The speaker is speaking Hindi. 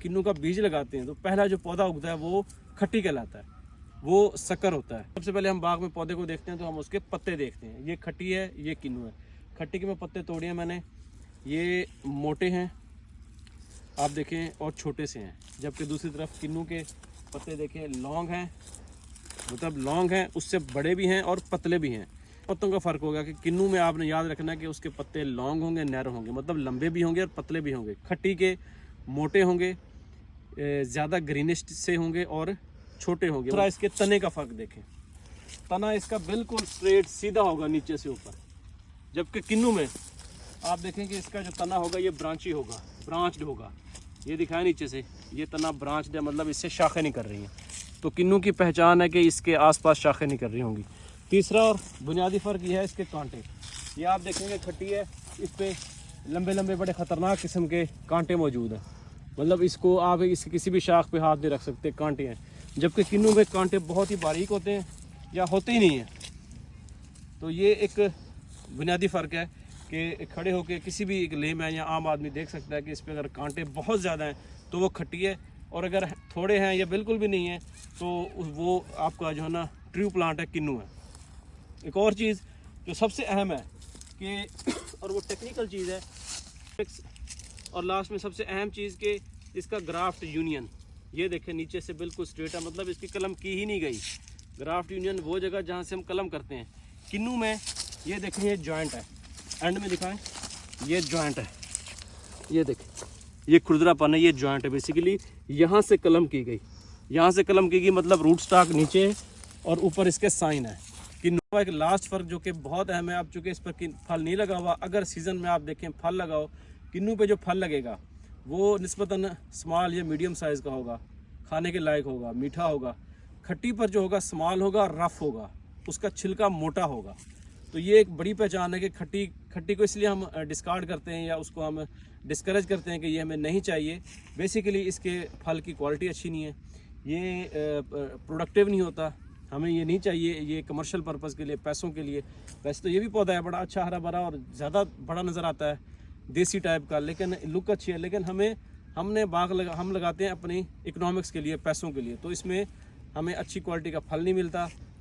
किन्नू का बीज लगाते हैं तो पहला जो पौधा उगता है वो खट्टी कहलाता है, वो शक्कर होता है। सबसे पहले हम बाग में पौधे को देखते हैं तो हम उसके पत्ते देखते हैं। ये खट्टी है, ये किन्नू है। खट्टी के मैं पत्ते तोड़े हैं मैंने, ये मोटे हैं आप देखें और छोटे से हैं, जबकि दूसरी तरफ किन्नू के पत्ते देखें लॉन्ग हैं, मतलब लॉन्ग हैं, उससे बड़े भी हैं और पतले भी हैं। पत्तों का फ़र्क होगा कि किन्नू में आपने याद रखना है कि उसके पत्ते लॉन्ग होंगे, नैरो होंगे, मतलब लंबे भी होंगे और पतले भी होंगे। खट्टी के मोटे होंगे, ज़्यादा ग्रीनिश से होंगे और छोटे होंगे। थोड़ा इसके तने का फ़र्क देखें, तना इसका बिल्कुल स्ट्रेट सीधा होगा नीचे से ऊपर, जबकि किन्नू में आप देखें कि इसका जो तना होगा ये ब्रांची होगा, ब्रांच्ड होगा। ये दिखाया नीचे से, ये तना ब्रांच्ड है, मतलब इससे शाखें नहीं कर रही हैं। तो किन्नू की पहचान है कि इसके आसपास शाखें नहीं कर रही होंगी। तीसरा और बुनियादी फ़र्क ये है इसके कांटे। ये आप देखेंगे खट्टी है, इस पे लंबे लंबे बड़े ख़तरनाक किस्म के कांटे मौजूद हैं, मतलब इसको आप इसके किसी भी शाख पे हाथ नहीं रख सकते, कांटे हैं। जबकि किन्नू में कांटे बहुत ही बारीक होते हैं या होते ही नहीं हैं। तो ये एक बुनियादी फ़र्क है कि खड़े होकर किसी भी एक लेमैन या आम आदमी देख सकता है कि इस पर अगर कांटे बहुत ज़्यादा हैं तो वो खट्टी है, और अगर थोड़े हैं या बिल्कुल भी नहीं है तो वो आपका जो है ना ट्रू प्लांट है, किन्नू है। एक और चीज़ जो सबसे अहम है कि और वो टेक्निकल चीज़ है, और लास्ट में सबसे अहम चीज़ कि इसका ग्राफ्ट यूनियन, ये देखें नीचे से बिल्कुल स्ट्रेट है, मतलब इसकी कलम की ही नहीं गई। ग्राफ्ट यूनियन वो जगह जहाँ से हम कलम करते हैं। किन्नू में ये देखें, ये जॉइंट है, एंड में दिखाएं, ये जॉइंट है, ये देखें, ये खुरदरापन है, ये जॉइंट है। बेसिकली यहाँ से कलम की गई, यहाँ से कलम की गई, मतलब रूट स्टॉक नीचे है और ऊपर इसके साइन है। किन्नू का एक लास्ट फ़र्क जो कि बहुत अहम है, अब चूँकि इस पर फल नहीं लगा हुआ, अगर सीज़न में आप देखें फल लगाओ, किन्नू पे जो फल लगेगा वो निस्बतन स्मॉल या मीडियम साइज़ का होगा, खाने के लायक होगा, मीठा होगा। खट्टी पर जो होगा स्मॉल होगा, रफ़ होगा, उसका छिलका मोटा होगा। तो ये एक बड़ी पहचान है कि खट्टी को इसलिए हम डिस्कार्ड करते हैं या उसको हम डिस्करेज करते हैं कि ये हमें नहीं चाहिए। बेसिकली इसके फल की क्वालिटी अच्छी नहीं है, ये प्रोडक्टिव नहीं होता, हमें ये नहीं चाहिए, ये कमर्शियल पर्पज़ के लिए, पैसों के लिए। वैसे तो ये भी पौधा है बड़ा अच्छा हरा भरा और ज़्यादा बड़ा नज़र आता है, देसी टाइप का, लेकिन लुक अच्छी है। लेकिन हमने हम लगाते हैं अपनी इकोनॉमिक्स के लिए, पैसों के लिए, तो इसमें हमें अच्छी क्वालिटी का फल नहीं मिलता,